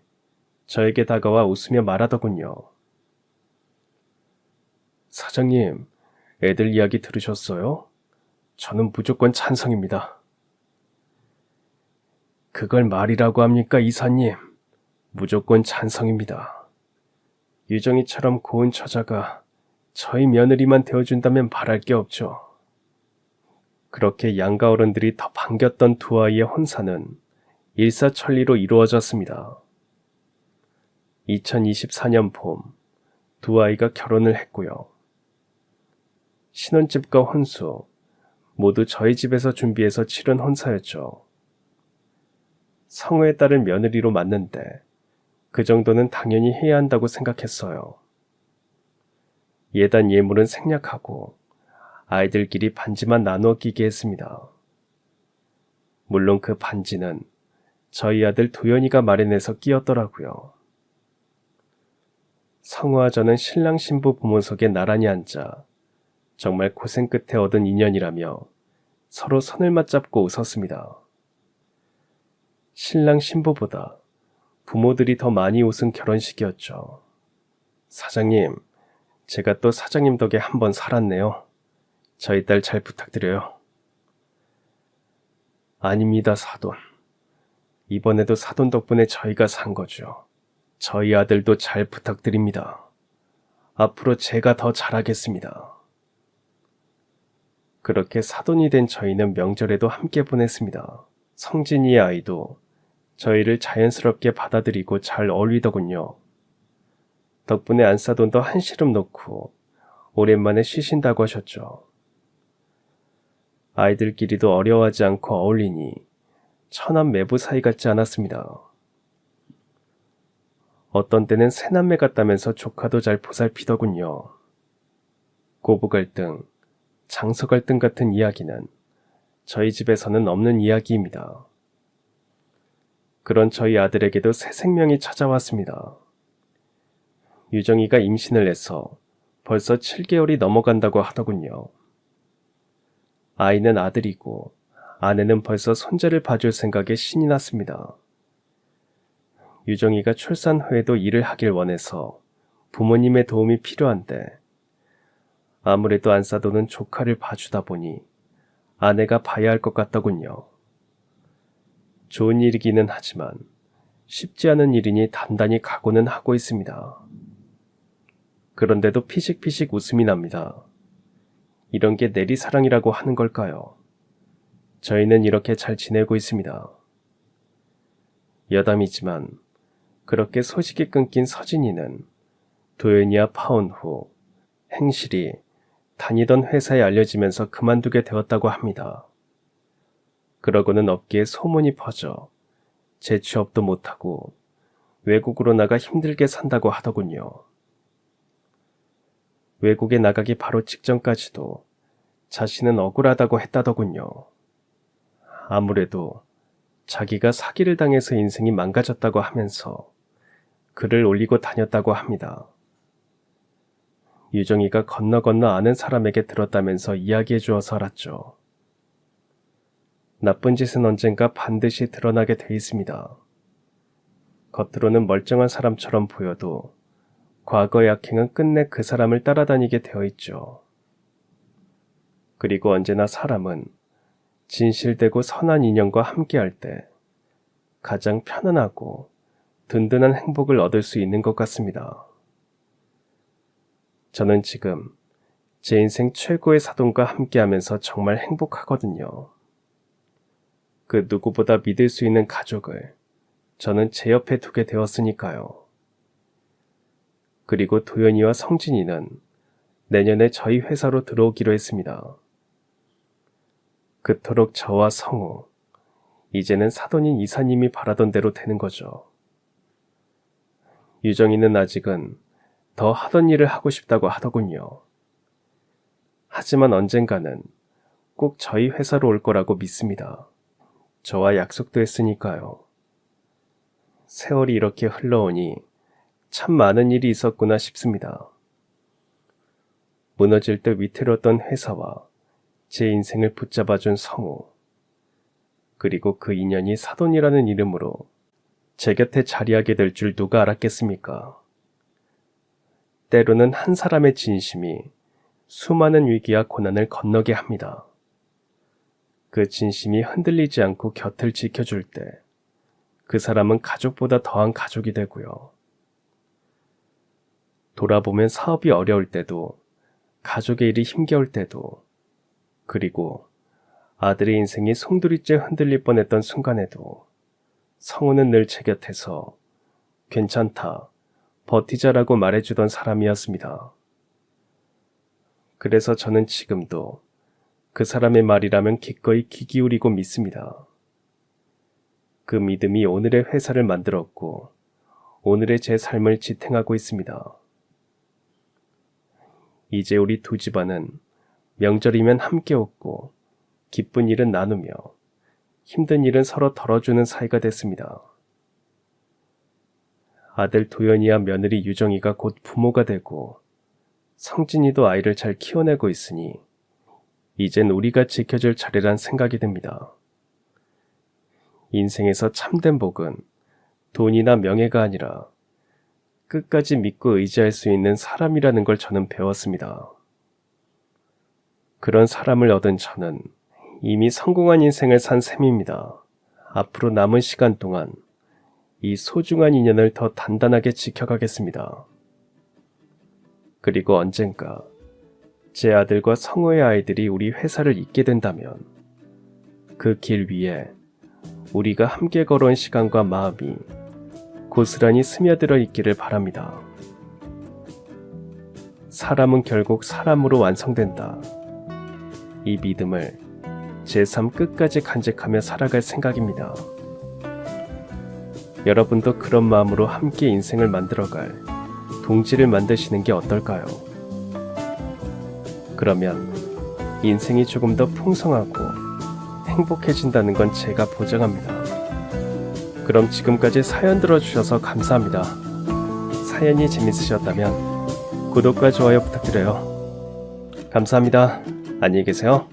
S1: 저에게 다가와 웃으며 말하더군요. 사장님, 애들 이야기 들으셨어요? 저는 무조건 찬성입니다. 그걸 말이라고 합니까, 이사님? 무조건 찬성입니다. 유정이처럼 고운 처자가 저희 며느리만 되어준다면 바랄 게 없죠. 그렇게 양가 어른들이 더 반겼던 두 아이의 혼사는 일사천리로 이루어졌습니다. 2024년 봄, 두 아이가 결혼을 했고요. 신혼집과 혼수, 모두 저희 집에서 준비해서 치른 혼사였죠. 성우의 딸을 며느리로 맞는데 그 정도는 당연히 해야 한다고 생각했어요. 예단 예물은 생략하고 아이들끼리 반지만 나누어 끼게 했습니다. 물론 그 반지는 저희 아들 도연이가 마련해서 끼었더라고요. 성우와 저는 신랑 신부 부모석에 나란히 앉아 정말 고생 끝에 얻은 인연이라며 서로 손을 맞잡고 웃었습니다. 신랑 신부보다 부모들이 더 많이 웃은 결혼식이었죠. 사장님, 제가 또 사장님 덕에 한번 살았네요. 저희 딸 잘 부탁드려요. 아닙니다, 사돈. 이번에도 사돈 덕분에 저희가 산 거죠. 저희 아들도 잘 부탁드립니다. 앞으로 제가 더 잘하겠습니다. 그렇게 사돈이 된 저희는 명절에도 함께 보냈습니다. 성진이의 아이도 저희를 자연스럽게 받아들이고 잘 어울리더군요. 덕분에 안사돈도 한시름 놓고 오랜만에 쉬신다고 하셨죠. 아이들끼리도 어려워하지 않고 어울리니 처남 매부 사이 같지 않았습니다. 어떤 때는 새남매 같다면서 조카도 잘 보살피더군요. 고부 갈등, 장서 갈등 같은 이야기는 저희 집에서는 없는 이야기입니다. 그런 저희 아들에게도 새 생명이 찾아왔습니다. 유정이가 임신을 해서 벌써 7개월이 넘어간다고 하더군요. 아이는 아들이고 아내는 벌써 손자를 봐줄 생각에 신이 났습니다. 유정이가 출산 후에도 일을 하길 원해서 부모님의 도움이 필요한데 아무래도 안사돈은 조카를 봐주다 보니 아내가 봐야 할 것 같더군요. 좋은 일이기는 하지만 쉽지 않은 일이니 단단히 각오는 하고 있습니다. 그런데도 피식피식 웃음이 납니다. 이런 게 내리사랑이라고 하는 걸까요? 저희는 이렇게 잘 지내고 있습니다. 여담이지만 그렇게 소식이 끊긴 서진이는 도연이와 파혼 후 행실이 다니던 회사에 알려지면서 그만두게 되었다고 합니다. 그러고는 업계에 소문이 퍼져 재취업도 못하고 외국으로 나가 힘들게 산다고 하더군요. 외국에 나가기 바로 직전까지도 자신은 억울하다고 했다더군요. 아무래도 자기가 사기를 당해서 인생이 망가졌다고 하면서 글을 올리고 다녔다고 합니다. 유정이가 건너 아는 사람에게 들었다면서 이야기해 주어서 알았죠. 나쁜 짓은 언젠가 반드시 드러나게 돼 있습니다. 겉으로는 멀쩡한 사람처럼 보여도 과거의 악행은 끝내 그 사람을 따라다니게 되어 있죠. 그리고 언제나 사람은 진실되고 선한 인연과 함께할 때 가장 편안하고 든든한 행복을 얻을 수 있는 것 같습니다. 저는 지금 제 인생 최고의 사돈과 함께하면서 정말 행복하거든요. 그 누구보다 믿을 수 있는 가족을 저는 제 옆에 두게 되었으니까요. 그리고 도연이와 성진이는 내년에 저희 회사로 들어오기로 했습니다. 그토록 저와 성우, 이제는 사돈인 이사님이 바라던 대로 되는 거죠. 유정이는 아직은 더 하던 일을 하고 싶다고 하더군요. 하지만 언젠가는 꼭 저희 회사로 올 거라고 믿습니다. 저와 약속도 했으니까요. 세월이 이렇게 흘러오니 참 많은 일이 있었구나 싶습니다. 무너질 때 위태로웠던 회사와 제 인생을 붙잡아준 성우, 그리고 그 인연이 사돈이라는 이름으로 제 곁에 자리하게 될 줄 누가 알았겠습니까? 때로는 한 사람의 진심이 수많은 위기와 고난을 건너게 합니다. 그 진심이 흔들리지 않고 곁을 지켜줄 때 그 사람은 가족보다 더한 가족이 되고요. 돌아보면 사업이 어려울 때도, 가족의 일이 힘겨울 때도, 그리고 아들의 인생이 송두리째 흔들릴 뻔했던 순간에도 성우는 늘 제 곁에서 괜찮다, 버티자라고 말해주던 사람이었습니다. 그래서 저는 지금도 그 사람의 말이라면 기꺼이 귀 기울이고 믿습니다. 그 믿음이 오늘의 회사를 만들었고 오늘의 제 삶을 지탱하고 있습니다. 이제 우리 두 집안은 명절이면 함께 웃고 기쁜 일은 나누며 힘든 일은 서로 덜어주는 사이가 됐습니다. 아들 도연이와 며느리 유정이가 곧 부모가 되고 성진이도 아이를 잘 키워내고 있으니 이젠 우리가 지켜줄 차례란 생각이 듭니다. 인생에서 참된 복은 돈이나 명예가 아니라 끝까지 믿고 의지할 수 있는 사람이라는 걸 저는 배웠습니다. 그런 사람을 얻은 저는 이미 성공한 인생을 산 셈입니다. 앞으로 남은 시간 동안 이 소중한 인연을 더 단단하게 지켜가겠습니다. 그리고 언젠가 제 아들과 성우의 아이들이 우리 회사를 잇게 된다면 그 길 위에 우리가 함께 걸어온 시간과 마음이 고스란히 스며들어 있기를 바랍니다. 사람은 결국 사람으로 완성된다. 이 믿음을 제 삶 끝까지 간직하며 살아갈 생각입니다. 여러분도 그런 마음으로 함께 인생을 만들어갈 동지를 만드시는 게 어떨까요? 그러면 인생이 조금 더 풍성하고 행복해진다는 건 제가 보장합니다. 그럼 지금까지 사연 들어주셔서 감사합니다. 사연이 재밌으셨다면 구독과 좋아요 부탁드려요. 감사합니다. 안녕히 계세요.